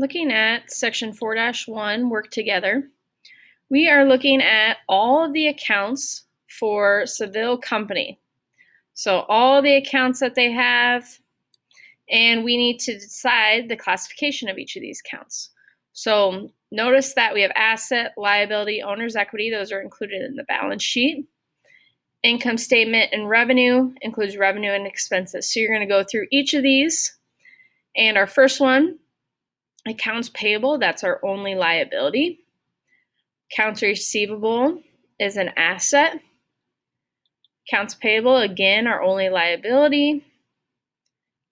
looking at section 4-1, work together, we are looking at all of the accounts for Seville Company. So all the accounts that they have, and we need to decide the classification of each of these accounts. So notice that we have asset, liability, owner's equity. Those are included in the balance sheet. Income statement and revenue includes revenue and expenses. So you're going to go through each of these. And our first one, accounts payable, that's our only liability. Accounts receivable is an asset. Accounts payable, again, our only liability.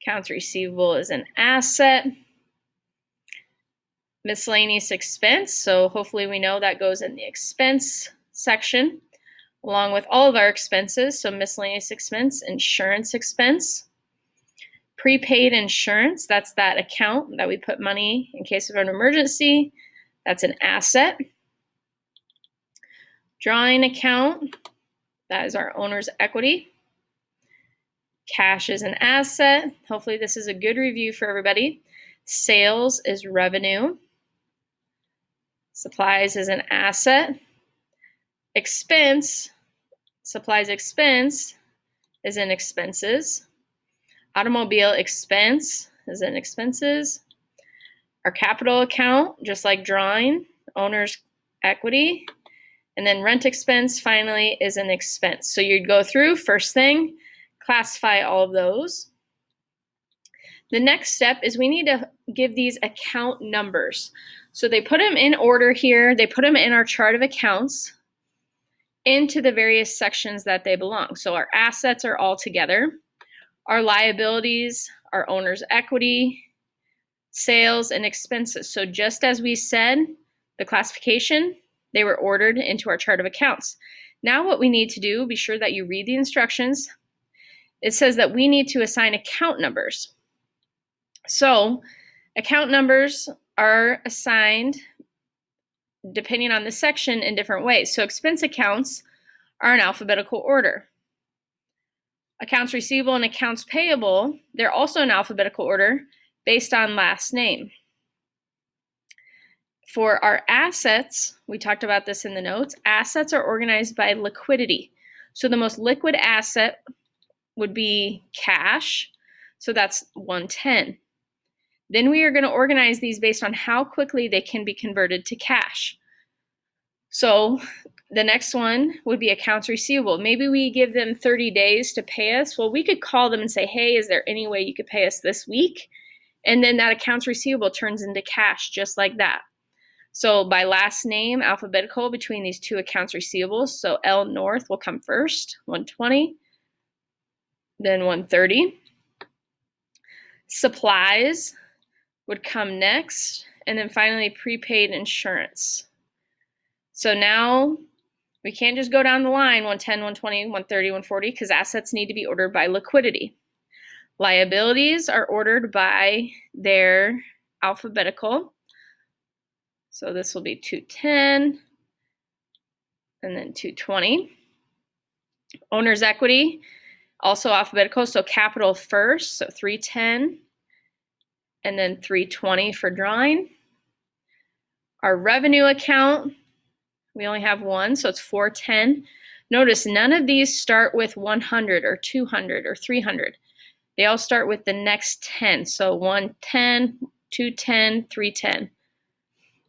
Accounts receivable is an asset. Miscellaneous expense, so hopefully we know that goes in the expense section, along with all of our expenses. So miscellaneous expense, insurance expense. Prepaid insurance, that's that account that we put money in case of an emergency. That's an asset. Drawing account, that is our owner's equity. Cash is an asset. Hopefully this is a good review for everybody. Sales is revenue. Supplies is an asset. Expense, supplies expense is in expenses. Automobile expense is in expenses. Our capital account, just like drawing, owner's equity. And then rent expense, finally, is an expense. So you'd go through, first thing, classify all of those. The next step is we need to give these account numbers. So they put them in order here. They put them in our chart of accounts into the various sections that they belong. So our assets are all together. Our liabilities, our owner's equity, sales, and expenses. So just as we said, the classification, they were ordered into our chart of accounts. Now what we need to do, be sure that you read the instructions. It says that we need to assign account numbers. So account numbers are assigned depending on the section in different ways. So expense accounts are in alphabetical order. Accounts receivable and accounts payable, they're also in alphabetical order based on last name. For our assets, we talked about this in the notes, assets are organized by liquidity. So the most liquid asset would be cash, so that's 110. Then we are going to organize these based on how quickly they can be converted to cash. So the next one would be accounts receivable. Maybe we give them 30 days to pay us. Well, we could call them and say, hey, is there any way you could pay us this week? And then that accounts receivable turns into cash just like that. So by last name, alphabetical between these two accounts receivables. So L North will come first, 120, then 130. Supplies would come next, and then finally prepaid insurance. So now we can't just go down the line, 110, 120, 130, 140, because assets need to be ordered by liquidity. Liabilities are ordered by their alphabetical. So this will be 210 and then 220. Owner's equity, also alphabetical, so capital first, so 310 and then 320 for drawing. Our revenue account, we only have one, so it's 410. Notice none of these start with 100 or 200 or 300. They all start with the next 10, so 110, 210, 310.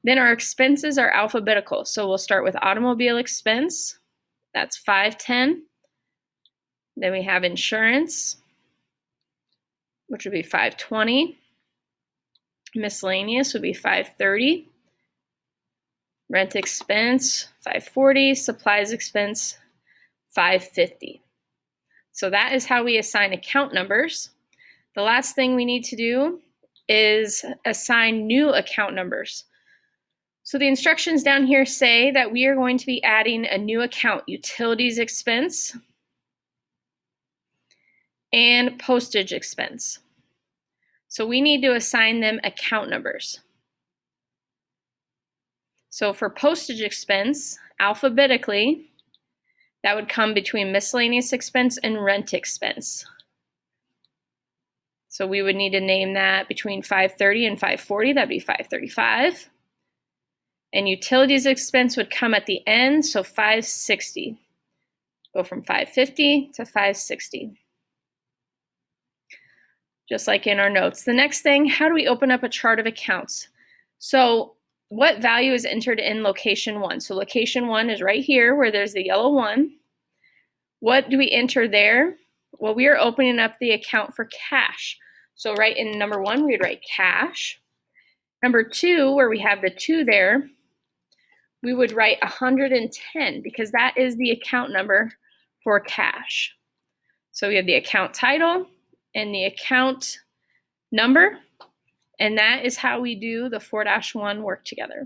Then our expenses are alphabetical. So we'll start with automobile expense. That's 510. Then we have insurance, which would be 520. Miscellaneous would be 530. Rent expense, 540. Supplies expense, 550. So that is how we assign account numbers. The last thing we need to do is assign new account numbers. So the instructions down here say that we are going to be adding a new account, utilities expense and postage expense. So we need to assign them account numbers. So for postage expense, alphabetically, that would come between miscellaneous expense and rent expense. So we would need to name that between 530 and 540, that'd be 535. And utilities expense would come at the end, so 560. Go from 550 to 560. Just like in our notes. The next thing, how do we open up a chart of accounts? So what value is entered in location 1? So location 1 is right here where there's the yellow 1. What do we enter there? Well, we are opening up the account for cash. So right in number 1, we'd write cash. Number 2, where we have the 2 there, we would write 110 because that is the account number for cash. So we have the account title and the account number, and that is how we do the 4-1 work together.